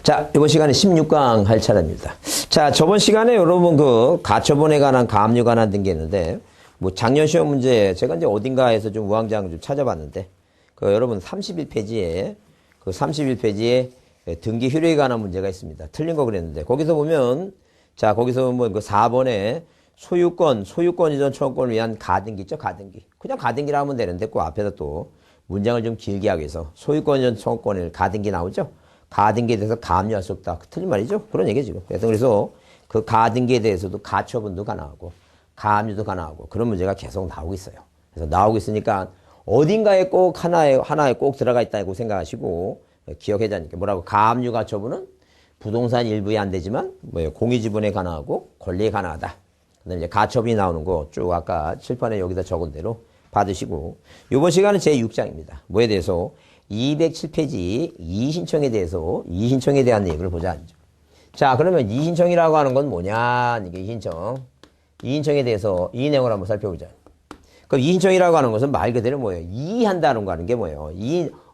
자, 이번 시간에 16강 할 차례입니다. 자, 저번 시간에 여러분 그 가처분에 관한 가압류 관한 등기 했는데, 뭐 작년 시험 문제 제가 이제 어딘가에서 좀 우왕좌왕 좀 찾아봤는데, 그 여러분 31페이지에, 그 31페이지에 등기 효력에 관한 문제가 있습니다. 틀린 거 그랬는데, 거기서 보면, 자, 거기서 보면 그 4번에 소유권 이전 청구권을 위한 가등기 있죠? 가등기. 그냥 가등기라 하면 되는데, 그 앞에다 또 문장을 좀 길게 하기 위해서 소유권 이전 청구권을 가등기 나오죠? 가등기에 대해서 가압류할 수 없다. 틀린 말이죠? 그런 얘기죠. 그래서 그 가등기에 대해서도 가처분도 가능하고 가압류도 가능하고 그런 문제가 계속 나오고 있어요. 그래서 나오고 있으니까 어딘가에 꼭 하나에 꼭 들어가 있다고 생각하시고 기억해자니까 뭐라고 가압류 가처분은 부동산 일부에 안 되지만 뭐예요? 공유지분에 가능하고 권리에 가능하다. 그다음에 이제 가처분이 나오는 거 쭉 아까 칠판에 여기다 적은 대로 받으시고 이번 시간은 제 6장입니다. 뭐에 대해서 207페이지 이의신청에 대한 얘기를 보자. 자, 그러면 이의신청이라고 하는 건 뭐냐? 이게 이의신청에 대해서 이 내용을 한번 살펴보자. 그럼 이의신청이라고 하는 것은 말 그대로 뭐예요? 이의한다는 거 하는 게 뭐예요?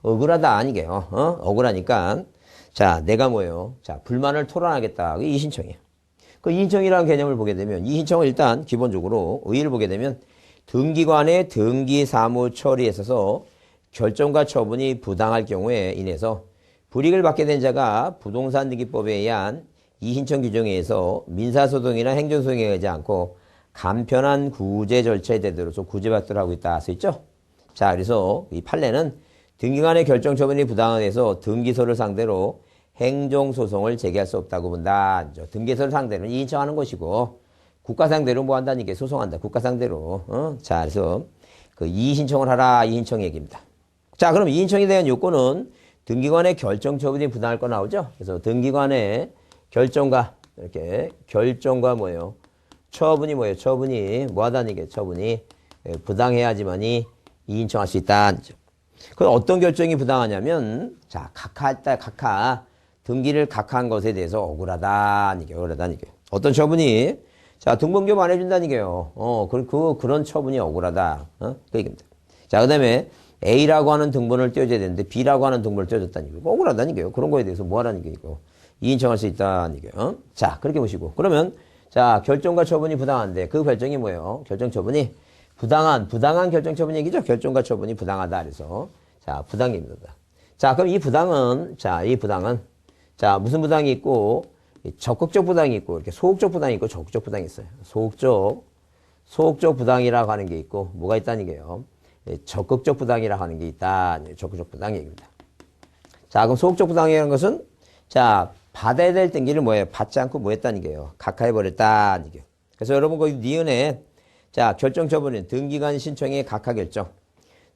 억울하다 아니게요. 억울하니까. 자, 내가 뭐예요? 자, 불만을 토론하겠다. 그게 이의신청이에요. 그 이의신청이라는 개념을 보게 되면 이의신청은 일단 기본적으로 의의를 보게 되면 등기관의 등기 사무 처리에 있어서 결정과 처분이 부당할 경우에 인해서 불이익을 받게 된 자가 부동산 등기법에 의한 이의신청 규정에 의해서 민사소송이나 행정소송에 의하지 않고 간편한 구제 절차에 대도록 구제받도록 하고 있다 써있죠. 자, 그래서 이 판례는 등기관의 결정 처분이 부당해서 등기소를 상대로 행정소송을 제기할 수 없다고 본다. 등기소를 상대로 이의신청하는 것이고 국가 상대로 뭐 한다는 게 소송한다. 국가 상대로. 자, 그래서 그 이의신청을 하라. 이의신청 얘기입니다. 자, 그럼 이의신청에 대한 요건은 등기관의 결정 처분이 부당할 거 나오죠? 그래서 등기관의 결정과 뭐예요? 처분이 뭐예요? 처분이 뭐하다는 게 처분이 부당해야지만이 이의신청할 수 있다. 그럼 어떤 결정이 부당하냐면, 자, 등기를 각하한 것에 대해서 억울하다는 게 어떤 처분이, 자, 등본교부 안 해준다는 게요. 그런 처분이 억울하다. 그 얘기입니다. 자, 그 다음에 A라고 하는 등본을 떼어줘야 되는데 B라고 하는 등본을 떼어줬다는 얘기고 억울하다는 얘기예요. 그런 거에 대해서 뭐 하라는 얘기고 이의신청할 수 있다는 얘기예요. 자, 그렇게 보시고 그러면 자, 결정과 처분이 부당한데 그 결정이 뭐예요? 결정 처분이 부당한 결정 처분 얘기죠. 결정과 처분이 부당하다 그래서 자, 부당입니다. 자, 그럼 이 부당은 자, 무슨 부당이 있고 적극적 부당이 있고 이렇게 소극적 부당이 있고 적극적 부당이 있어요. 소극적 부당이라고 하는 게 있고 뭐가 있다는 게요. 적극적 부당이라고 하는 게 있다. 적극적 부당 얘기입니다. 자, 그럼 소극적 부당이라는 것은 자, 받아야 될 등기를 뭐예요? 받지 않고 뭐 했다는 게요? 각하해버렸다는 얘기예요. 그래서 여러분 거기 니은에 자, 결정 처분은 등기관 신청의 각하 결정.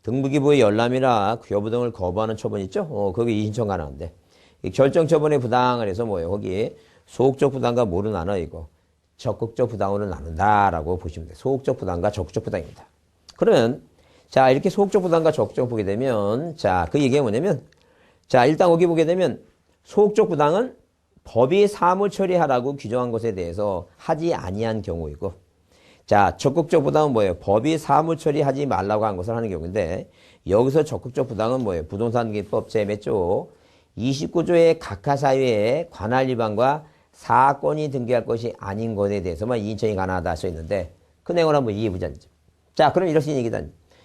등기부의 열람이나 여부 등을 거부하는 처분 있죠? 거기 이의신청 가능한데. 이 결정 처분의 부당을 해서 뭐예요? 거기 소극적 부당과 뭐로 나눠 이거? 적극적 부당으로 나눈다라고 보시면 돼요. 소극적 부당과 적극적 부당입니다. 그러면 자, 이렇게 소극적 부당과 적극적 보게 되면 자, 그 얘기가 뭐냐면 자, 일단 거기 보게 되면 소극적 부당은 법이 사무 처리하라고 규정한 것에 대해서 하지 아니한 경우이고 자, 적극적 부당은 뭐예요? 법이 사무 처리하지 말라고 한 것을 하는 경우인데 여기서 적극적 부당은 뭐예요? 부동산등기법 제 몇 조 29조의 각하사유에 관할 위반과 사건이 등기할 것이 아닌 것에 대해서만 이의신청이 가능하다 써 있는데 그 내용을 한번 이해해보자. 자, 그럼 이렇게 얘기다.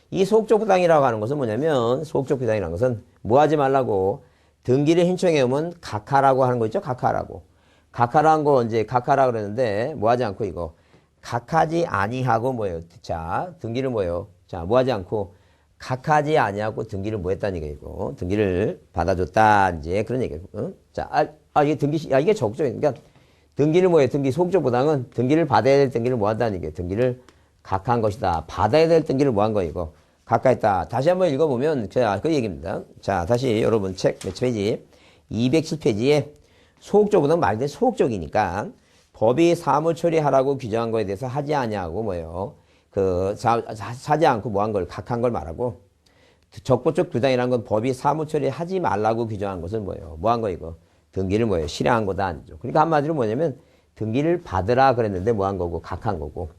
이 소극적 부당이라고 하는 것은 뭐냐면 소극적 부당이라는 것은 뭐 하지 말라고 등기를 신청해오면 각하라고 하는 거 있죠? 각하라고 한 거 이제 각하라고 그러는데 뭐 하지 않고 이거 각하지 아니하고 뭐예요? 자, 등기를 뭐예요? 자, 뭐 하지 않고 각하지 아니하고 등기를 뭐 했다는 얘기고 등기를 받아줬다 이제 그런 얘기고 자, 이게 이게 적극적인 그러니까 등기를 뭐예요? 등기 소극적 부당은 등기를 받아야 될 등기를 뭐 한다는 얘기예요? 등기를 각하한 것이다. 받아야 될 등기를 뭐 한 거 이거 각하했다. 다시 한번 읽어보면 자, 그 얘기입니다. 자, 다시 여러분 책 몇 페이지 207페이지에 소극적 부당은 말 그대로 소극적이니까 법이 사무 처리하라고 규정한 거에 대해서 하지 아니하고 뭐예요? 사지 않고 뭐 한 걸 각한 걸 말하고 적법적 부당이라는 건 법이 사무 처리하지 말라고 규정한 것은 뭐예요? 뭐 한 거 이거 등기를 뭐예요? 실행한 거다 아니죠. 그러니까 한마디로 뭐냐면 등기를 받으라 그랬는데 뭐 한 거고 각한 거고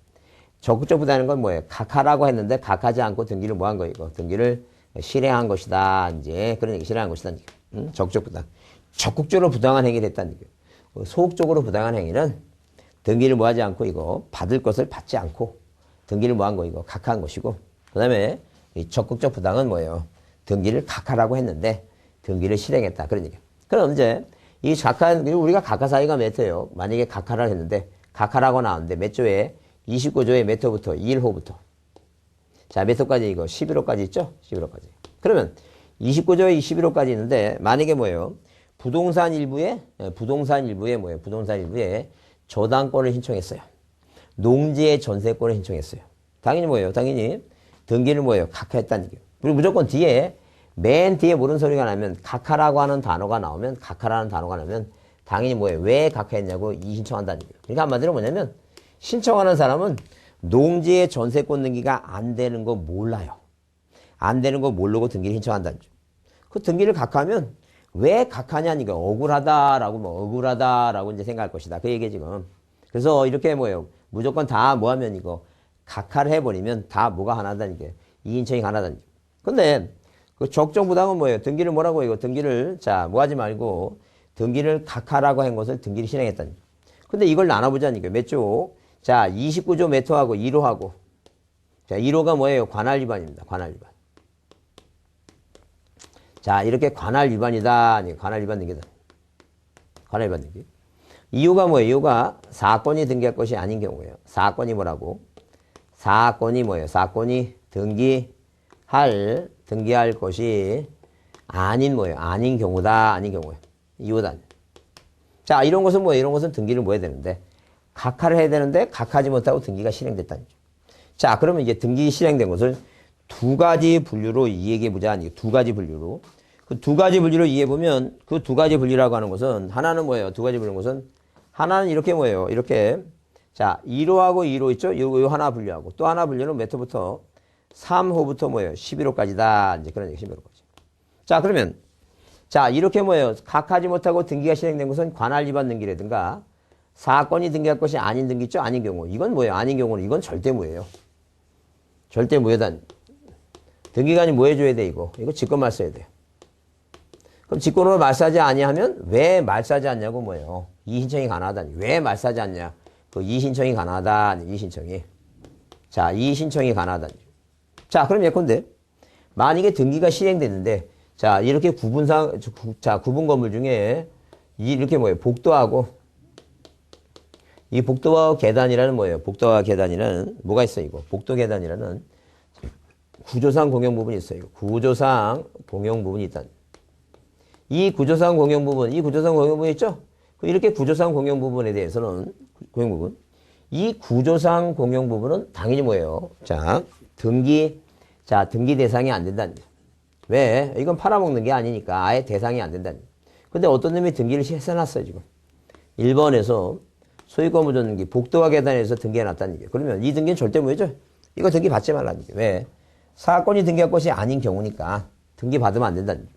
적극적 부당인 건 뭐예요? 각하라고 했는데 각하지 않고 등기를 뭐 한 거 이거 등기를 실행한 것이다. 이제 그런 얘기 실행한 것이다. 적극적 부당. 적극적으로 부당한 행위를 했다는 얘기예요. 소극적으로 부당한 행위는 등기를 뭐하지 않고 이거 받을 것을 받지 않고 등기를 뭐한 거 이거 각하한 것이고 그 다음에 적극적 부당은 뭐예요? 등기를 각하라고 했는데 등기를 실행했다. 그런 얘기예요. 그럼 이제 이 각하한 우리가 각하 사유가 몇 회예요? 만약에 각하를 했는데 각하라고 나왔는데 몇 조에 29조의 몇 호부터 1호부터 자 몇 호까지 이거 11호까지 있죠? 11호까지. 그러면 29조에 21호까지 있는데 만약에 뭐예요? 부동산 일부에 뭐예요? 부동산 일부에 저당권을 신청했어요. 농지의 전세권을 신청했어요. 당연히 뭐예요? 당연히 등기를 뭐예요? 각하했다는 얘기예요. 그리고 무조건 뒤에 맨 뒤에 모르는 소리가 나면 각하라고 하는 단어가 나오면 각하라는 단어가 나오면 당연히 뭐예요? 왜 각하했냐고 이의신청한다는 얘기예요. 그러니까 한마디로 뭐냐면 신청하는 사람은 농지의 전세권 등기가 안 되는 거 몰라요. 안 되는 거 모르고 등기를 신청한다는 거죠. 그 등기를 각하하면 왜 각하냐니까 억울하다라고 이제 생각할 것이다. 그 얘기 지금. 그래서 이렇게 뭐예요? 무조건 다 뭐하면 이거 각하를 해버리면 다 뭐가 하나다는 게 이인청이 하나다는 게. 근데 그 적정부당은 뭐예요? 등기를 뭐라고 이거 등기를 자 뭐하지 말고 등기를 각하라고 한 것을 등기를 실행했다는 게. 근데 이걸 나눠보자니까 몇 조? 자 29조 몇 호하고 1호하고 자 1호가 뭐예요? 관할 위반입니다. 관할 위반. 자, 이렇게 관할 위반이다. 관할 위반 등기다. 관할 위반 등기. 이유가 뭐예요? 이유가 사건이 등기할 것이 아닌 경우예요. 사건이 뭐라고? 사건이 뭐예요? 사건이 등기할 것이 아닌 뭐예요? 아닌 경우다. 아닌 경우예요. 이유다. 자, 이런 것은 뭐예요? 이런 것은 등기를 뭐 해야 되는데? 각하를 해야 되는데, 각하지 못하고 등기가 실행됐다는 거죠. 자, 그러면 이제 등기 실행된 것을 두 가지 분류로 이해해보자. 두 가지 분류로. 그 두 가지 분류로 이해해보면 그 두 가지 분류라고 하는 것은 하나는 뭐예요? 두 가지 분류는 것은 하나는 이렇게 뭐예요? 이렇게 자 1호하고 2호 있죠? 요 하나 분류하고 또 하나 분류는 몇 호부터 3호부터 뭐예요? 11호까지다. 이제 그런 얘기 11호까지. 자 그러면 자 이렇게 뭐예요? 각하지 못하고 등기가 실행된 것은 관할 위반 등기라든가 사건이 등기할 것이 아닌 등기 있죠? 아닌 경우. 이건 뭐예요? 아닌 경우는 이건 절대무예요. 절대무효다. 등기관이 뭐 해줘야 돼, 이거? 이거 직권말 써야 돼요. 그럼 직권으로 말사하지 아니하면 왜 말사하지 않냐고 뭐예요? 이의신청이 가능하다니. 왜 말사하지 않냐? 그 이의신청이 가능하다. 이의신청이. 자, 이의신청이 가능하다니. 자, 그럼 예컨대 만약에 등기가 실행됐는데 자, 이렇게 구분 건물 중에 이렇게 뭐예요? 복도하고 이 복도와 계단이라는 뭐예요? 복도와 계단이라는 뭐가 있어 이거? 복도 계단이라는 구조상 공용 부분이 있어요. 구조상 공용 부분이 있다. 이 구조상 공용 부분 있죠? 이렇게 구조상 공용 부분에 대해서는 공용 부분. 이 구조상 공용 부분은 당연히 뭐예요? 자, 등기 대상이 안 된다는 거예요. 왜? 이건 팔아먹는 게 아니니까 아예 대상이 안 된다는 거예요. 근데 어떤 놈이 등기를 해놨어요, 지금. 1번에서 소유권 보존 등기, 복도와 계단에서 등기해놨다는 얘기예요. 그러면 이 등기는 절대 무효죠? 이거 등기 받지 말라는 얘기예요. 왜? 사건이 등기할 것이 아닌 경우니까 등기 받으면 안 된다는 얘기예요.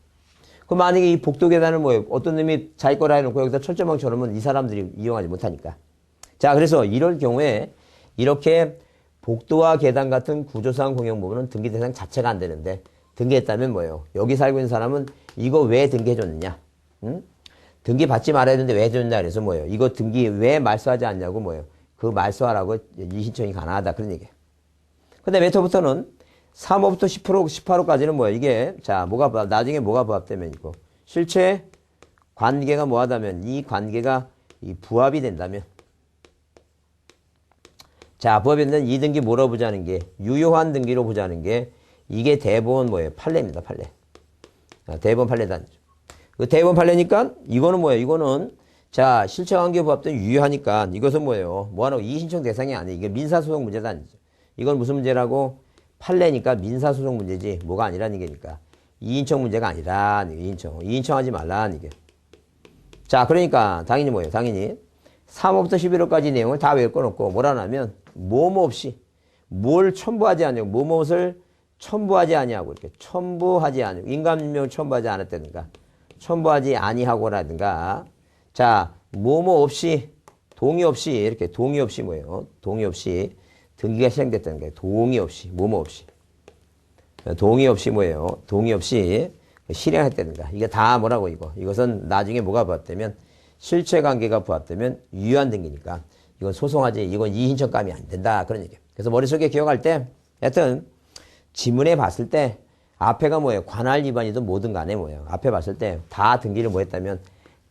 그럼 만약에 이 복도 계단을 뭐예요? 어떤 놈이 자기 거라 해놓고 여기다 철조망 쳐놓으면 이 사람들이 이용하지 못하니까. 자, 그래서 이럴 경우에 이렇게 복도와 계단 같은 구조상 공용 부분은 등기 대상 자체가 안 되는데 등기했다면 뭐예요? 여기 살고 있는 사람은 이거 왜 등기해줬느냐? 응? 등기 받지 말아야 되는데 왜 해줬냐? 그래서 뭐예요? 이거 등기 왜 말소하지 않냐고 뭐예요? 그 말소하라고 이 신청이 가능하다. 그런 얘기예요. 근데 메터부터는 3호부터 18호까지는 뭐예요? 이게, 자, 나중에 뭐가 부합되면 이거. 실체 관계가 뭐하다면, 이 관계가 이 부합이 된다면. 자, 부합이 된다면 이 등기 뭐로 보자는 게, 유효한 등기로 보자는 게, 이게 대법원 뭐예요? 판례입니다, 판례. 대법원 판례다. 그 대법원 판례니까, 이거는 뭐예요? 이거는, 자, 실체 관계 부합된 유효하니까, 이것은 뭐예요? 뭐하라고? 이의신청 대상이 아니에요. 이게 민사소송 문제다. 이건 무슨 문제라고? 판례니까 민사소송 문제지 뭐가 아니라는 얘기니까 이인청 문제가 아니라 이인청하지 말라는 얘기. 자 그러니까 당연히 뭐예요? 당연히 3호부터 11호까지 내용을 다 외워놓고 뭐라 하면 뭐뭐 없이 뭘 첨부하지 않냐고 뭐뭇을 첨부하지 아니하고 이렇게 첨부하지 않고 인감증명을 첨부하지 않았다든가 첨부하지 아니하고라든가 자 뭐뭐 없이 동의 없이 이렇게 동의 없이 뭐예요? 동의 없이 등기가 실행됐다는 거예요. 동의 없이, 뭐뭐 없이. 동의 없이 뭐예요? 동의 없이 실행했다든가. 이게 다 뭐라고 이것은 나중에 뭐가 부합되면 실체관계가 부합되면 유효한 등기니까 이건 소송하지 이건 이인청감이 안 된다. 그런 얘기예요. 그래서 머릿속에 기억할 때 하여튼 지문에 봤을 때 앞에가 뭐예요? 관할 위반이든 뭐든 간에 뭐예요? 앞에 봤을 때 다 등기를 뭐 했다면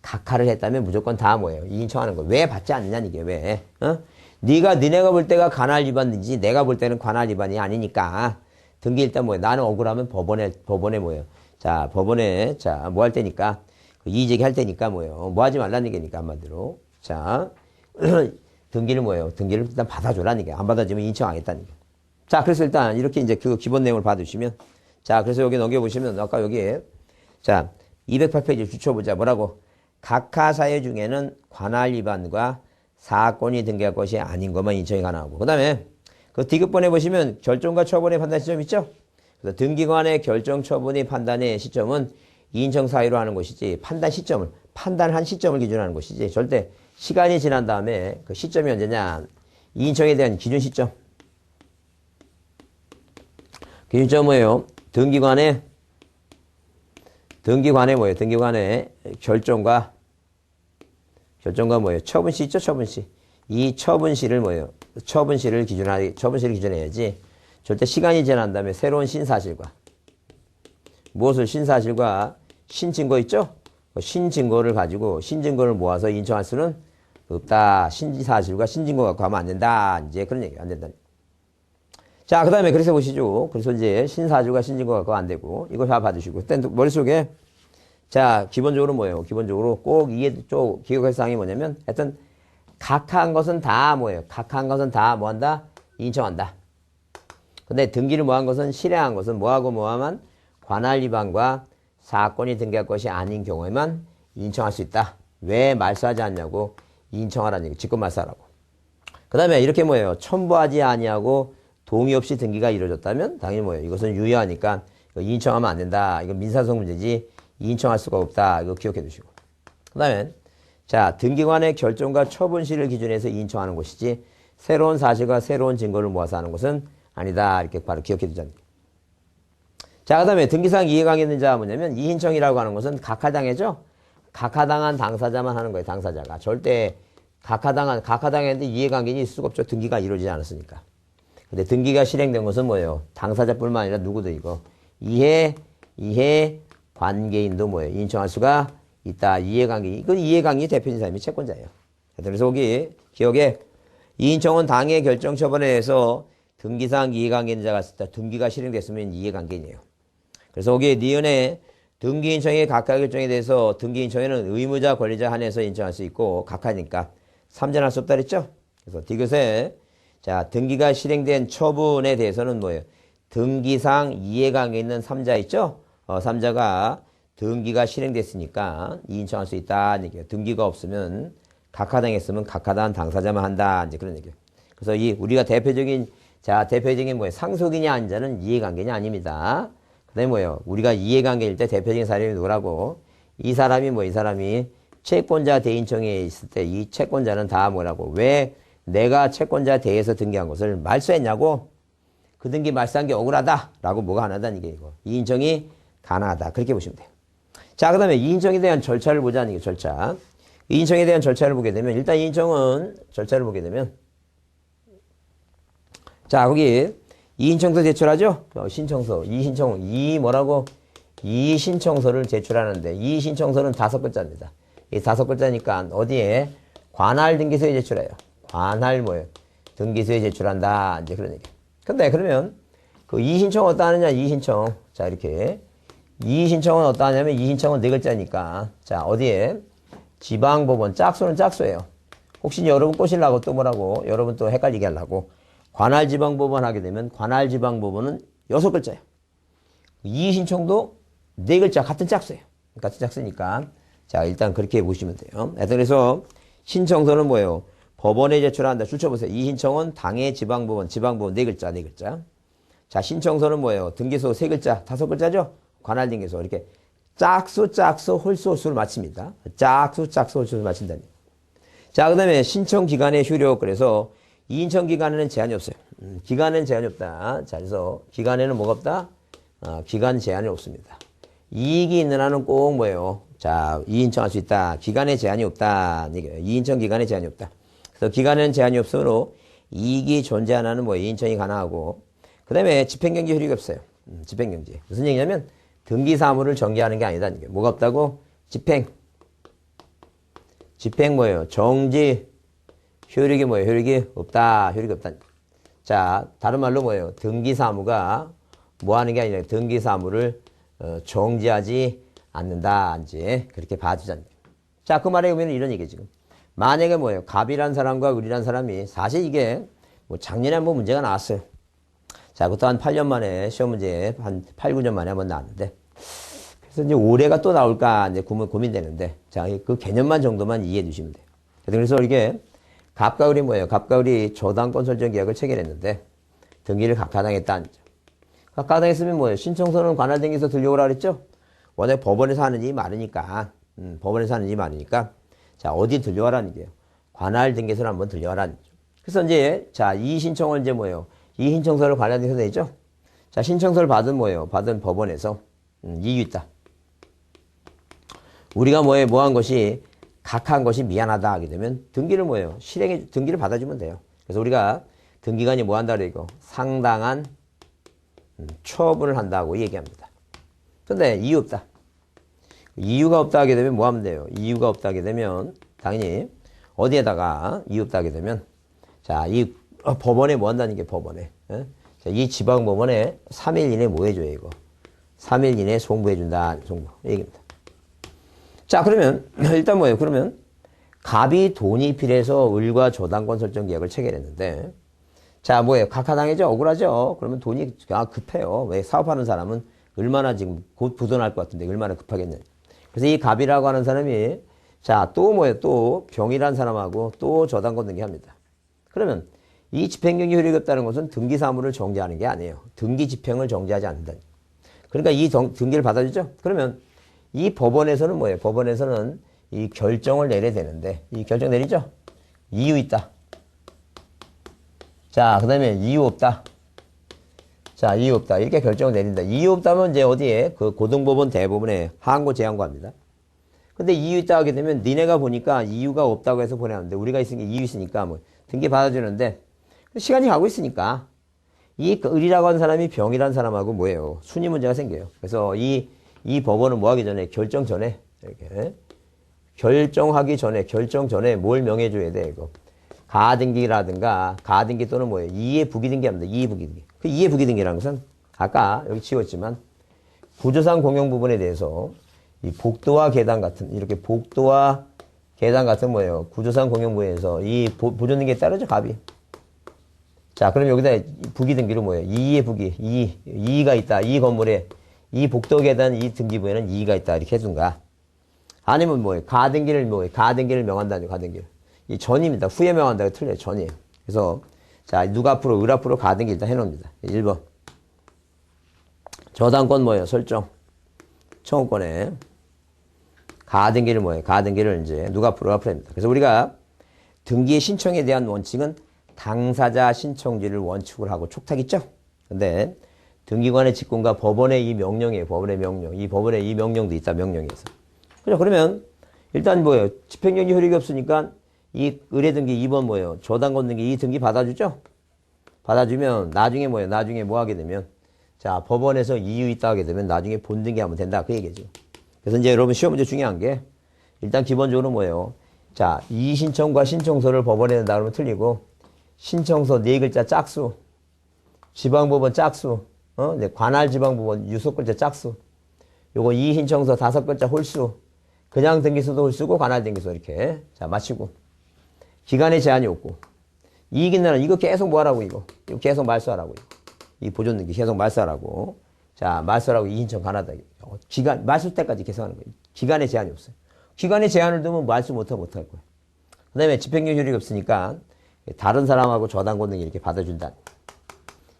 각하를 했다면 무조건 다 뭐예요? 이인청하는 거. 왜 받지 않느냐는 이게 왜? 니네가 볼 때가 관할 위반이지 내가 볼 때는 관할 위반이 아니니까 등기 일단 뭐예요? 나는 억울하면 법원에 뭐예요? 자, 법원에 자, 뭐 할 테니까 이의제기 할 테니까 뭐예요? 뭐 하지 말라는 얘기니까 한마디로. 자, 등기를 뭐예요? 등기를 일단 받아줘라는 얘기야. 안 받아주면 인청하겠다는 얘기야. 자, 그래서 일단 이렇게 이제 그 기본 내용을 봐두시면 자, 그래서 여기 넘겨보시면 아까 여기에 자, 208페이지 주쳐보자. 뭐라고? 각하 사유 중에는 관할 위반과 사건이 등기할 것이 아닌 것만 인청이 가능하고. 그 다음에 그 디귿번에 보시면 결정과 처분의 판단 시점 있죠? 그래서 등기관의 결정 처분의 판단의 시점은 이인청 사유로 하는 것이지 판단한 시점을 기준으로 하는 것이지 절대 시간이 지난 다음에 그 시점이 언제냐 이인청에 대한 기준 시점 뭐예요? 등기관의 뭐예요? 등기관의 결정과 뭐예요? 처분시 있죠? 처분시. 이 처분시를 뭐예요? 처분시를 기준해야지. 절대 시간이 지난 다음에 새로운 신사실과 무엇을 신사실과 신증거 있죠? 신증거를 가지고 신증거를 모아서 인정할 수는 없다. 신사실과 신증거 갖고 하면 안 된다. 이제 그런 얘기가 안 된다. 자, 그 다음에 그래서 보시죠. 그래서 이제 신사실과 신증거 갖고 안 되고 이거 다 봐주시고 일단 머릿속에 자, 기본적으로 뭐예요? 기본적으로 꼭 이해 쪽 기억할 사항이 뭐냐면 하여튼 각하한 것은 다 뭐예요? 각하한 것은 다 뭐한다? 인정한다. 근데 등기를 뭐한 것은 실행한 것은 뭐하고 뭐하면 관할 위반과 사건이 등기할 것이 아닌 경우에만 인정할 수 있다. 왜 말소하지 않냐고 인정하라는 얘기. 직권 말소하라고. 그 다음에 이렇게 뭐예요? 첨부하지 아니하고 동의 없이 등기가 이루어졌다면 당연히 뭐예요? 이것은 유효하니까 이거 인정하면 안 된다. 이거 민사소송 문제지 인정할 수가 없다. 이거 기억해 두시고. 그 다음에 자, 등기관의 결정과 처분시를 기준해서 인정하는 것이지 새로운 사실과 새로운 증거를 모아서 하는 것은 아니다. 이렇게 바로 기억해 두자. 자, 그 다음에 등기상 이해관계 있는 자가 뭐냐면 이인청이라고 하는 것은 각하당해죠. 각하당한 당사자만 하는 거예요. 당사자가. 절대 각하당했는데 이해관계는 있을 수가 없죠. 등기가 이루어지지 않았으니까. 근데 등기가 실행된 것은 뭐예요? 당사자뿐만 아니라 누구도 이거 이해 관계인도 뭐예요? 인정할 수가 있다. 이해관계. 이건 이해관계 대표인 사람이 채권자예요. 그래서 거기 기억에 이인청은 당의 결정 처분에 의해서 등기상 이해관계인 자가 있을 때 등기가 실행됐으면 이해관계인이에요. 그래서 거기에 니은의 등기인청의 각하 결정에 대해서 등기인청에는 의무자 권리자 한해서 인정할 수 있고 각하니까 삼전할 수 없다 그랬죠? 그래서 디귿에 자, 등기가 실행된 처분에 대해서는 뭐예요? 등기상 이해관계 있는 3자 있죠? 3자가 등기가 실행됐으니까 이인청할 수 있다. 얘기예요. 등기가 없으면 각하당했으면 각하당 당사자만 한다. 이제 그런 얘기예요. 그래서 우리가 대표적인 뭐예요? 상속이냐 아닌자는 이해관계냐 아닙니다. 그 다음에 뭐예요? 우리가 이해관계일 때 대표적인 사람이 누구라고? 이 사람이 채권자 대인청에 있을 때 이 채권자는 다 뭐라고? 왜 내가 채권자 대에서 등기한 것을 말소했냐고? 그 등기 말소한 게 억울하다라고 뭐가 하나다는 게 이거. 이인청이 가능하다. 그렇게 보시면 돼요. 자, 그 다음에 이인청에 대한 절차를 보자는 게 절차. 이인청에 대한 절차를 보게 되면 일단 이인청은 절차를 보게 되면 자, 거기 이인청서 제출하죠? 신청서. 이신청서를 제출하는데 이 신청서는 5글자입니다. 이 5글자니까 어디에? 관할 등기소에 제출해요. 관할 뭐예요? 등기소에 제출한다. 이제 그런 얘기. 근데 그러면 그 이신청 어디다 하느냐? 이신청. 자, 이렇게. 이신청은 어디다 하냐면 이신청은 4글자니까. 자, 어디에? 지방법원. 짝수는 짝수예요. 혹시 여러분 꼬시려고 또 뭐라고? 여러분 또 헷갈리게 하려고. 관할지방법원 하게 되면 관할지방법원은 6글자예요. 이신청도 4글자 같은 짝수예요. 같은 짝수니까. 자, 일단 그렇게 보시면 돼요. 그래서 신청서는 뭐예요? 법원에 제출한다. 줄쳐보세요. 이신청은 당의 지방법원 4글자. 자, 신청서는 뭐예요? 등기소 3글자, 5글자죠? 관할등기소. 이렇게 짝수, 홀수를 마칩니다. 짝수, 홀수를 마친다니. 자, 그 다음에 신청기간의 효력. 그래서 이인청기간에는 제한이 없어요. 기간에는 제한이 없다. 자, 그래서 기간에는 뭐가 없다? 기간 제한이 없습니다. 이익이 있는 한은 꼭 뭐예요? 자, 이인청할 수 있다. 기간에 제한이 없다. 이인청 기간에 제한이 없다. 그래서 기간에는 제한이 없으므로 이익이 존재하는 한은 뭐 이인청이 가능하고, 그 다음에 집행정지 효력이 없어요. 집행정지. 무슨 얘기냐면 등기사무를 정지하는 게 아니다. 뭐가 없다고? 집행 뭐예요? 정지 효력이 뭐예요? 효력이 없다. 효력이 없다. 자, 다른 말로 뭐예요? 등기사무가 뭐 하는 게 아니라 등기사무를 정지하지 않는다. 이제 그렇게 봐주자. 자, 그 말에 보면 이런 얘기 지금. 만약에 뭐예요? 갑이란 사람과 을이란 사람이 사실 이게 뭐 작년에 한번 문제가 나왔어요. 자, 그것도 한 8년 만에 시험 문제 한 8, 9년 만에 한번 나왔는데, 그래서 이제 올해가 또 나올까 이제 고민되는데, 자, 그 개념만 정도만 이해해 주시면 돼요. 그래서 이게 갑과 을이 뭐예요? 갑과 을이 저당권 설정 계약을 체결했는데 등기를 각하당했다. 각하당했으면 뭐예요? 신청서는 관할 등기소 들려오라 그랬죠? 워낙 법원에서 하는 일이 많으니까, 자, 어디 들려와라는 얘기예요? 관할 등기소를 한번 들려와라는 얘기죠. 그래서 이제, 자, 이 신청을 이제 뭐예요? 이 신청서를 관할 등기소에 내죠? 자, 신청서를 받은 뭐예요? 받은 법원에서, 이유 있다. 우리가 뭐예요? 뭐 한 것이, 각한 것이 미안하다 하게 되면 등기를 뭐예요? 등기를 받아주면 돼요. 그래서 우리가 등기관이 뭐 한다 그래요? 상당한 처분을 한다고 얘기합니다. 근데 이유 없다. 이유가 없다 하게 되면 뭐 하면 돼요? 이유가 없다 하게 되면 당연히 어디에다가 이유 없다 하게 되면 자, 이 법원에 뭐 한다는 게 법원에. 자, 이 지방법원에 3일 이내에 뭐 해줘요, 이거? 3일 이내에 송부해준다. 송부. 얘기입니다. 자, 그러면 일단 뭐예요? 그러면 갑이 돈이 필요해서 을과 저당권 설정 계약을 체결했는데 자, 뭐예요? 각하당해죠? 억울하죠? 그러면 돈이 급해요. 왜? 사업하는 사람은 얼마나 지금 곧 부도날 것 같은데 얼마나 급하겠냐. 그래서 이 갑이라고 하는 사람이 자, 또 뭐예요? 또 병이라는 사람하고 또 저당권 등기합니다. 그러면 이 집행정지 효력이 없다는 것은 등기사무를 정지하는 게 아니에요. 등기 집행을 정지하지 않는다. 그러니까 이 등기를 받아주죠? 그러면 이 법원에서는 뭐예요? 법원에서는 이 결정을 내려야 되는데 이 결정 내리죠? 이유 있다. 자, 그 다음에 이유 없다. 자, 이유 없다. 이렇게 결정을 내린다. 이유 없다면 이제 어디에? 그 고등법원 대법원에 항고 제한고합니다. 근데 이유 있다 하게 되면 니네가 보니까 이유가 없다고 해서 보내는데 우리가 있으니까 이유 있으니까 뭐 등기 받아주는데 시간이 가고 있으니까 이 을이라고 하는 사람이 병이라는 사람하고 뭐예요? 순위 문제가 생겨요. 그래서 이 법원은 뭐 하기 전에 결정 전에 이렇게 결정 전에 뭘 명해줘야 돼 이거 가등기라든가 가등기 또는 뭐예요? 이해 부기등기합니다. 이해 부기등기. 그 이해 부기등기라는 것은 아까 여기 지웠지만 구조상 공용 부분에 대해서 이 복도와 계단 같은 이렇게 복도와 계단 같은 뭐예요? 구조상 공용 부분에서 이 보존등기에 따르죠 갑이. 자, 그럼 여기다 부기등기로 뭐예요? 이해 부기 이의가 있다. 이 건물에 이 복도 계단 이 등기부에는 이의가 있다. 이렇게 해둔가. 아니면 뭐예요? 가등기를 명한다는 가등기를. 이 전입니다. 후에 명한다고 틀려요. 전이에요. 그래서 자, 누가 앞으로 을 앞으로 가등기 일단 해놓습니다. 1번. 저당권 뭐예요? 설정. 청구권에 가등기를 뭐예요? 가등기를 이제 누가 앞으로 합니다. 그래서 우리가 등기의 신청에 대한 원칙은 당사자 신청지를 원칙으로 하고 촉탁있죠? 근데 등기관의 직권과 법원의 이 명령이에요. 법원의 명령. 이 법원의 이 명령도 있다. 명령에서. 그죠? 그러면 일단 뭐예요? 집행정지 효력이 없으니까 이 의뢰 등기 2번 뭐예요? 저당권 등기 이 등기 받아주죠? 받아주면 나중에 뭐예요? 나중에 뭐 하게 되면 자, 법원에서 이유 있다 하게 되면 나중에 본등기 하면 된다. 그 얘기죠. 그래서 이제 여러분 시험 문제 중요한 게 일단 기본적으로 뭐예요? 자, 이의신청과 신청서를 법원에 낸다 그러면 틀리고 신청서 4글자 짝수, 지방법원 짝수, 네, 관할지방법원 유속글자 짝수, 요거 이의신청서 5글자 홀수, 그냥 등기소도 홀수고 관할 등기소 이렇게 자 마치고 기간에 제한이 없고 이익 있는 한 이거 계속 뭐 하라고 이거 계속 말소하라고 이 보존 등기 계속 말소하라고 자 말소하라고 이의신청 관하다 기간 말소 때까지 계속 하는 거예요. 기간에 제한이 없어요. 기간에 제한을 두면 말소 못할 거예요. 그 다음에 집행정 효력이 없으니까 다른 사람하고 저당권 등기 이렇게 받아준다.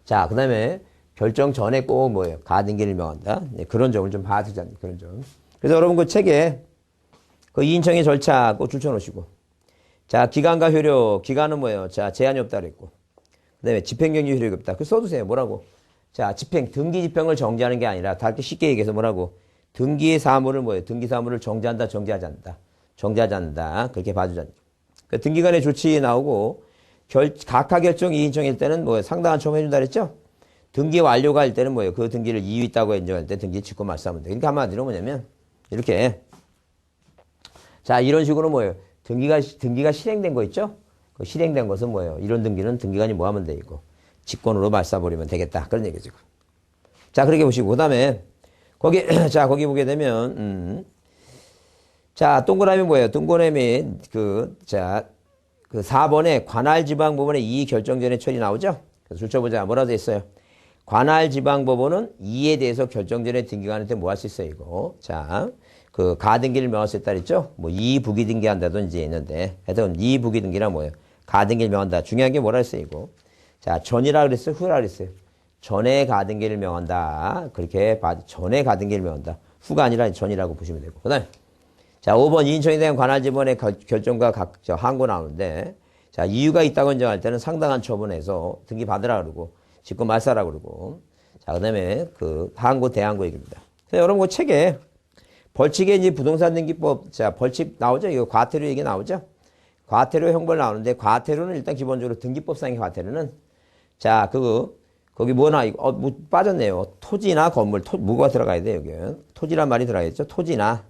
자, 그 다음에 결정 전에 꼭 뭐예요? 가등기를 명한다. 네, 그런 점을 좀 봐주자. 그런 점. 그래서 여러분 그 책에 그 이인청의 절차 꼭 줄쳐놓으시고. 자, 기간과 효력. 기간은 뭐예요? 자, 제한이 없다 그랬고. 그 다음에 집행정지 효력이 없다. 그 써두세요. 뭐라고? 자, 등기 집행을 정지하는 게 아니라 다 이렇게 쉽게 얘기해서 뭐라고? 등기 사무를 뭐예요? 등기 사무를 정지한다, 정지하지 않는다. 정지하지 않는다. 그렇게 봐주자. 그 등기간의 조치 나오고 각하 결정 2인청일 때는 뭐예요? 상당한 처분해준다 그랬죠? 등기 완료가 할 때는 뭐예요? 그 등기를 이유 있다고 인정할 때 등기 직권 말소하면 돼. 그러니까 한마디로 뭐냐면 이렇게 자 이런 식으로 뭐예요? 등기가 실행된 거 있죠? 그 실행된 것은 뭐예요? 이런 등기는 등기관이 뭐 하면 돼 이거 직권으로 말소해버리면 되겠다. 그런 얘기죠. 자 그렇게 보시고 그 다음에 거기 자 거기 보게 되면 자 동그라미 뭐예요? 동그라미 그 4번에 관할지방법원의 이의 결정 전에 처리 나오죠? 그래서 줄쳐보자. 뭐라고 돼 있어요? 관할지방법원은 이에 대해서 결정 전에 등기관한테 뭐 할 수 있어요, 이거. 자, 그 가등기를 명할 수 있다 그랬죠? 뭐 이의부기 등기한다든지 있는데, 하여튼 이의부기 등기란 뭐예요? 가등기를 명한다. 중요한 게 뭐라 했어요, 이거? 자, 전이라 그랬어요? 후라 그랬어요? 전에 가등기를 명한다. 그렇게 전에 가등기를 명한다. 후가 아니라 전이라고 보시면 되고. 그 다음에 자, 5번 이인청에 대한 관할지원의 결정과 항고 나오는데, 자, 이유가 있다고 인정할 때는 상당한 처분해서 등기 받으라 그러고, 직권 말소하라 그러고, 자, 그 다음에 그 항고, 대항고 얘기입니다. 자, 여러분, 그 책에 벌칙의 이제 부동산 등기법, 자, 벌칙 나오죠? 이거 과태료 얘기 나오죠? 과태료 형벌 나오는데, 과태료는 일단 기본적으로 등기법상의 과태료는, 자, 거기 뭐나, 이거, 뭐 빠졌네요. 토지나 건물, 뭐가 들어가야 돼요, 여기. 토지란 말이 들어가겠죠? 토지나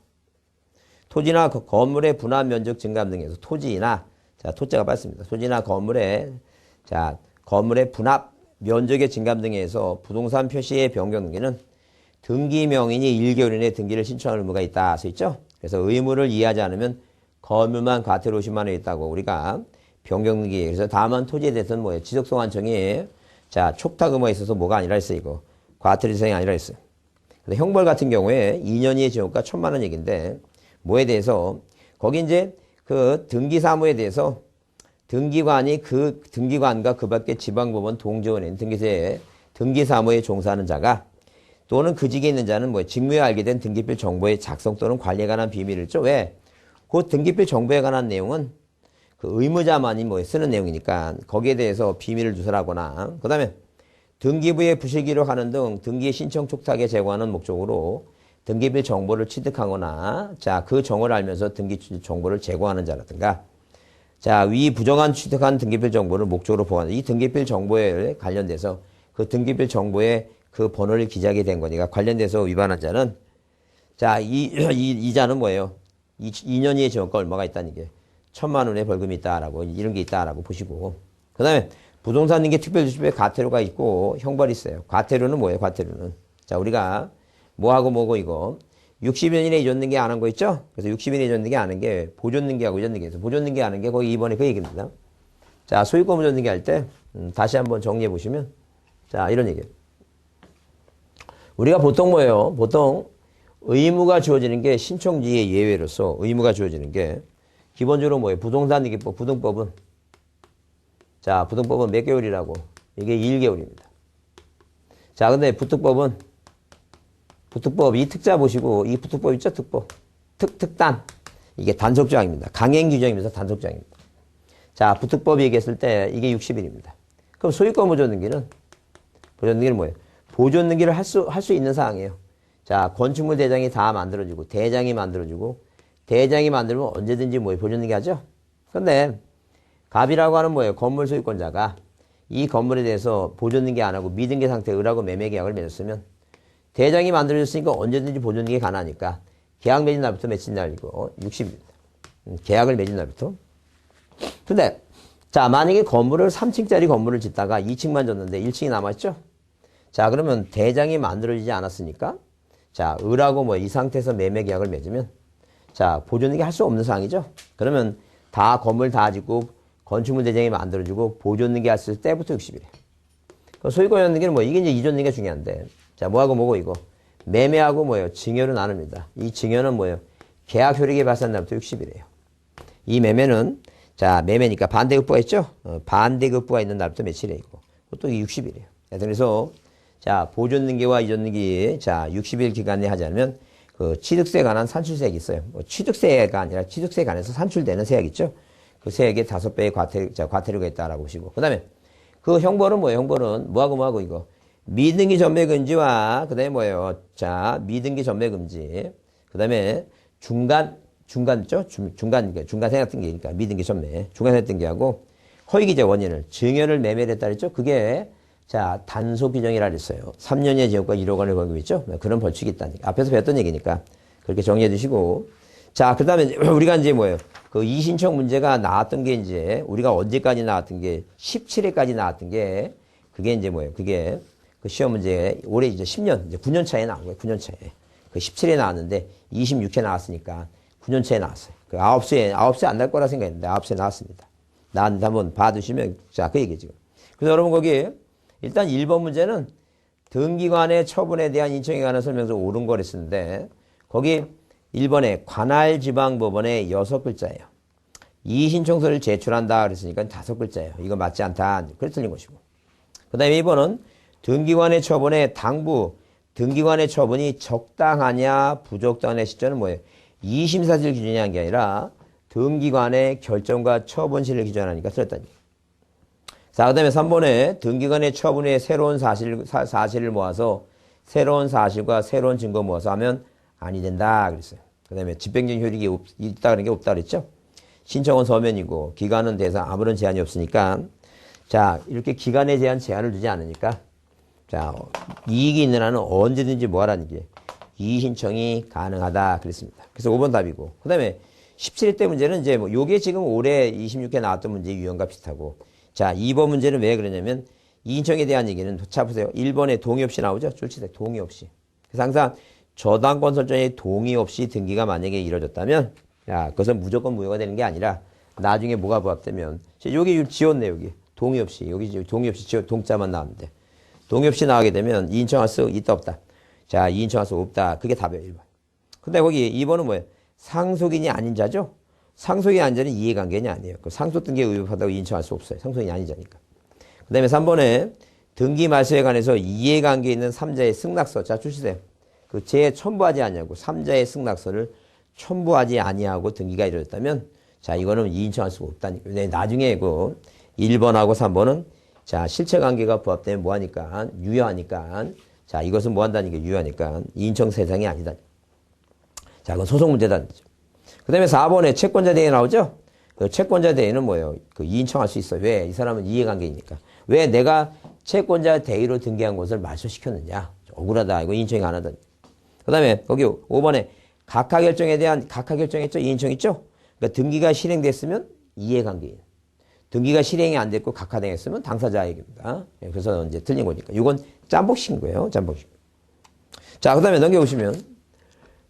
그 건물의 분할 면적 증감 등에서 토지나 자 토자가 빠졌습니다. 토지나 건물의 분합 면적의 증감 등에서 부동산 표시의 변경 등기는 등기 명인이 1개월 이내에 등기를 신청할 의무가 있다 써 있죠. 그래서 의무를 이해하지 않으면 건물만 과태료 50만 원 있다고 우리가 변경 등기. 그래서 다만 토지에 대해서는 뭐예요? 지적소관청이 자 촉탁 의무가 있어서 뭐가 아니라 했어요. 이거 과태료 대상이 아니라 했어요. 근데 형벌 같은 경우에 2년 이하의 징역과 1,000만 원 얘기인데. 뭐에 대해서 거기 이제 그 등기 사무에 대해서 등기관이 그 등기관과 그 밖에 지방법원 동지원인 등기소에 등기 사무에 종사하는 자가 또는 그 직에 있는 자는 뭐 직무에 알게 된 등기필 정보의 작성 또는 관리에 관한 비밀을 죠. 왜? 그 등기필 정보에 관한 내용은 그 의무자만이 뭐 쓰는 내용이니까 거기에 대해서 비밀을 누설하거나 그다음에 등기부에 부실기록하는 등 등기 신청 촉탁에 제공하는 목적으로 등기필 정보를 취득하거나 자, 그 정보를 알면서 등기 정보를 제공하는 자라든가 자, 위 부정한 취득한 등기필 정보를 목적으로 보호하는 이 등기필 정보에 관련돼서 그 등기필 정보에 그 번호를 기재하게 된 거니까 관련돼서 위반한 자는 자, 이 자는 뭐예요? 2년 이하의 징역과 얼마가 있다는 게 1,000만 원의 벌금이 있다라고 이런 게 있다라고 보시고 그 다음에 부동산 등기 특별조치법에 과태료가 있고 형벌이 있어요. 과태료는 뭐예요? 과태료는 자, 우리가 뭐하고 이거 60일 이내 이전 등기 안 한 거 있죠? 그래서 60일 이내 이전 등기 안 한 게 보존 등기하고 이전 등기에서 보존 등기 안 한 게 거기 이번에 그 얘기입니다. 자, 소유권 보존 등기 할 때 다시 한번 정리해 보시면 자, 이런 얘기예요. 우리가 보통 뭐예요? 보통 의무가 주어지는 게 신청지의 예외로서 의무가 주어지는 게 기본적으로 뭐예요? 부동산 등기법, 부등법은 자, 부등법은 몇 개월이라고? 이게 1개월입니다. 자, 근데 부특법 이 특자 보시고 이 부특법 있죠? 특법. 특단. 이게 단속조항입니다. 강행 규정이면서 단속조항입니다. 자, 부특법이 얘기했을 때 이게 60일입니다. 그럼 소유권 보존 등기는 뭐예요? 보존 등기를 할 수 있는 사항이에요. 자, 건축물 대장이 다 만들어지고 대장이 만들어지고 대장이 만들면 언제든지 뭐예요? 보존 등기 하죠? 근데 갑이라고 하는 뭐예요? 건물 소유권자가 이 건물에 대해서 보존 등기 안 하고 미등기 상태 을하고 매매 계약을 맺었으면 대장이 만들어졌으니까 언제든지 보존 등기 가능하니까 계약 맺은 날부터 며칠 날이고 60일입니다. 계약을 맺은 날부터. 근데 자, 만약에 건물을 3층짜리 건물을 짓다가 2층만 졌는데 1층이 남았죠? 자, 그러면 대장이 만들어지지 않았으니까 자, 을하고 뭐 이 상태에서 매매 계약을 맺으면 자, 보존 등기 할 수 없는 상황이죠? 그러면 다 건물 다 짓고 건축물 대장이 만들어지고 보존 등기 했을 때부터 60일이에요. 소유권 등기는 뭐 이게 이제 이전 등기가 중요한데 자, 뭐하고 이거 매매하고 뭐예요? 증여를 나눕니다. 이 증여는 뭐예요? 계약 효력이 발생한 날부터 60일이에요. 이 매매는 자, 매매니까 반대급부가 있죠? 반대급부가 있는 날부터 며칠이에요? 또 60일이에요. 그래서 자, 보존 등기와 이전 등기 자, 60일 기간 내에 하지 않으면 그 취득세에 관한 산출세액이 있어요. 취득세가 아니라 취득세에 관해서 산출되는 세액 있죠? 그 세액의 5배의 과태료가 있다라고 보시고. 그 다음에 그 형벌은 뭐예요? 형벌은 뭐하고 이거. 미등기 전매 금지와 그다음에 뭐예요? 자, 미등기 전매 금지. 그다음에 중간죠? 중간 생각 등기니까 미등기 전매. 중간 생각 등기하고 허위 기재 원인을 증여를 매매를 했다 그랬죠? 그게 자, 단속 규정이라 그랬어요. 3년의 징역과 1억 원의 벌금 있죠? 그런 벌칙이 있다니까. 앞에서 배웠던 얘기니까 그렇게 정리해 두시고. 자, 그다음에 우리가 이제 뭐예요? 그 이의신청 문제가 나왔던 게 이제 우리가 언제까지 나왔던 게 17회까지 나왔던 게 그게 이제 뭐예요? 그게 그 시험 문제 올해 이제 10년, 이제 9년 차에 나온 거예요. 9년 차에. 그 17회 나왔는데 26회 나왔으니까 9년 차에 나왔어요. 그 9시에 안 날 거라 생각했는데 9시에 나왔습니다. 나왔는데 한번 봐두시면 자, 그 얘기 지금. 그래서 여러분 거기 일단 1번 문제는 등기관의 처분에 대한 인청에 관한 설명서 옳은 거를 쓰는데 거기 1번에 관할지방법원의 6글자예요. 이의신청서를 제출한다 그랬으니까 5글자예요. 이거 맞지 않다. 그래서 틀린 것이고. 그 다음에 2번은 등기관의 처분에 등기관의 처분이 적당하냐 부적당하냐 시점은 뭐예요? 이의심사실 기준이 한 게 아니라 등기관의 결정과 처분실을 기준하니까 틀렸다니. 자, 그 다음에 3번에 등기관의 처분에 새로운 사실을 모아서 새로운 사실과 새로운 증거 모아서 하면 아니 된다 그랬어요. 그 다음에 집행적 효력이 있다 그런 게 없다 그랬죠. 신청은 서면이고 기간은 대상 아무런 제한이 없으니까 자, 이렇게 기간에 대한 제한을 두지 않으니까 자, 이익이 있는 한은 언제든지 뭐 하라는 게 이의신청이 가능하다 그랬습니다. 그래서 5번 답이고. 그 다음에 17회 때 문제는 이제 뭐 요게 지금 올해 26회 나왔던 문제 유형과 비슷하고 자, 2번 문제는 왜 그러냐면 이의신청에 대한 얘기는 자 보세요. 1번에 동의 없이 나오죠. 출치대 동의 없이. 그래서 항상 저당권 설정에 동의 없이 등기가 만약에 이루어졌다면 야, 그것은 무조건 무효가 되는 게 아니라 나중에 뭐가 부합되면 여기 지웠네 여기. 동의 없이 여기 동의 없이 동자만 나왔는데 동의 없이 나가게 되면 이의신청할 수 있다 없다. 자, 이의신청할 수 없다. 그게 답이에요. 1번. 근데 거기 2번은 뭐예요? 상속인이 아닌 자죠? 상속인이 아닌 자는 이해관계냐 아니에요. 그 상속 등기에 의혹하다고 이의신청할 수 없어요. 상속인이 아닌 자니까. 그 다음에 3번에 등기 말소에 관해서 이해관계 있는 3자의 승낙서. 자, 주시세요. 그 제 첨부하지 아니하고 3자의 승낙서를 첨부하지 아니하고 등기가 이루어졌다면 자, 이거는 이의신청할 수가 없다니까. 나중에 그 1번하고 3번은 자, 실체관계가 부합되면 뭐하니까? 유효하니까. 자, 이것은 뭐한다는 게 유효하니까. 이의신청 세상이 아니다. 자, 그건 소송 문제다. 그 다음에 4번에 채권자 대위 나오죠? 그 채권자 대위는 뭐예요? 그 이의신청할 수 있어요. 왜? 이 사람은 이해관계이니까. 왜 내가 채권자 대위로 등기한 것을 말소시켰느냐? 억울하다. 이거 이의신청이 안 하다. 그 다음에 거기 5번에 각하결정에 대한 각하결정했죠? 이의신청 있죠? 그러니까 등기가 실행됐으면 이해관계인. 등기가 실행이 안 됐고 각하당했으면 당사자에게입니다. 그래서 이제 틀린 거니까. 이건 짬복식인 거예요. 짬복식. 자, 그 다음에 넘겨보시면.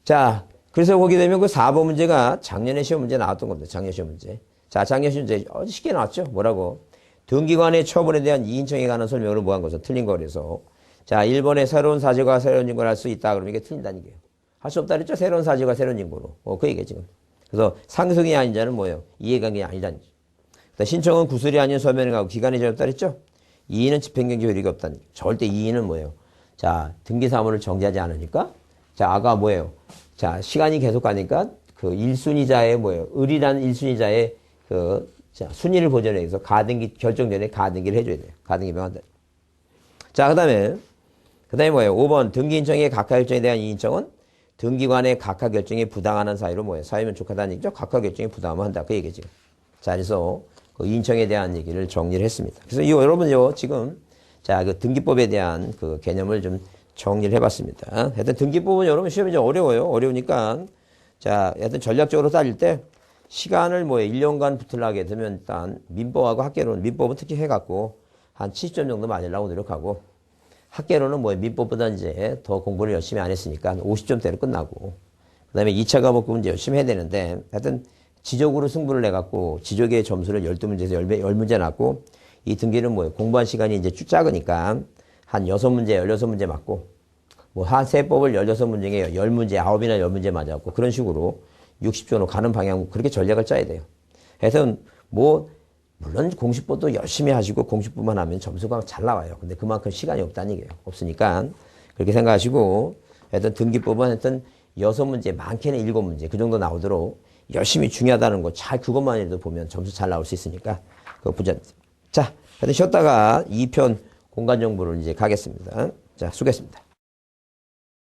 자, 그래서 거기 되면 그 4번 문제가 작년에 시험 문제 나왔던 겁니다. 작년 시험 문제. 자, 작년 시험 문제 어제 쉽게 나왔죠? 뭐라고? 등기관의 처분에 대한 이의신청에 관한 설명을 뭐한 것은 틀린 거라서. 자, 1번에 새로운 사실과 새로운 증거를 할 수 있다. 그러면 이게 틀린다는 얘기예요. 할 수 없다 그랬죠? 새로운 사실과 새로운 증거로. 그 얘기예요, 지금. 그래서 상속이 아닌 자는 뭐예요? 이해관계 아니다는 얘기죠. 신청은 구술이 아닌 서면을 가고 기간이 정했다 그랬죠? 이의는 집행경제 효력이 없다는 얘기죠. 절대 이의는 뭐예요? 자, 등기사무를 정지하지 않으니까. 자, 아까 뭐예요? 자, 시간이 계속 가니까 그 1순위자의 뭐예요? 을이라는 1순위자의 그 자, 순위를 보전해 해서 가등기 결정 전에 가등기를 해줘야 돼요. 가등기 명한다. 자, 그다음에 뭐예요? 5번 등기인청의 각하결정에 대한 이의신청은 등기관의 각하결정에 부당하는 사유로 뭐예요? 사유면 족하다는 얘기죠? 각하결정에 부당하면 한다. 그 얘기죠. 자, 그래서 그 이의신청에 대한 얘기를 정리를 했습니다. 그래서 여러분요 지금 자, 그 등기법에 대한 그 개념을 좀 정리를 해봤습니다. 하여튼 등기법은 여러분 시험이 좀 어려워요. 어려우니까 자, 하여튼 전략적으로 따질 때 시간을 뭐예요? 1년간 붙으려게 되면 일단 민법하고 학계론, 민법은 특히 해갖고 한 70점 정도 맞으려고 노력하고 학계론은 뭐예요? 민법보다 이제 더 공부를 열심히 안 했으니까 50점대로 끝나고 그 다음에 2차 과목 이제 열심히 해야 되는데 하여튼 지적으로 승부를 내갖고 지적의 점수를 12문제에서 10문제 났고 이 등기는 뭐예요? 공부한 시간이 이제 쭉 작으니까 한 6문제, 16문제 맞고 뭐 한 세법을 16문제 중에 10문제, 9이나 10문제 맞았고 그런 식으로 60점으로 가는 방향 그렇게 전략을 짜야 돼요. 그래서 뭐 물론 공식법도 열심히 하시고 공식법만 하면 점수가 잘 나와요. 근데 그만큼 시간이 없다는 얘기예요. 없으니까 그렇게 생각하시고 하여튼 등기법은 하여튼 6문제, 많게는 7문제 그 정도 나오도록 열심히 중요하다는 거 잘 그것만 해도 보면 점수 잘 나올 수 있으니까 그거 보자. 자, 하여튼 쉬었다가 2편 공간 정보를 이제 가겠습니다. 자, 수고했습니다.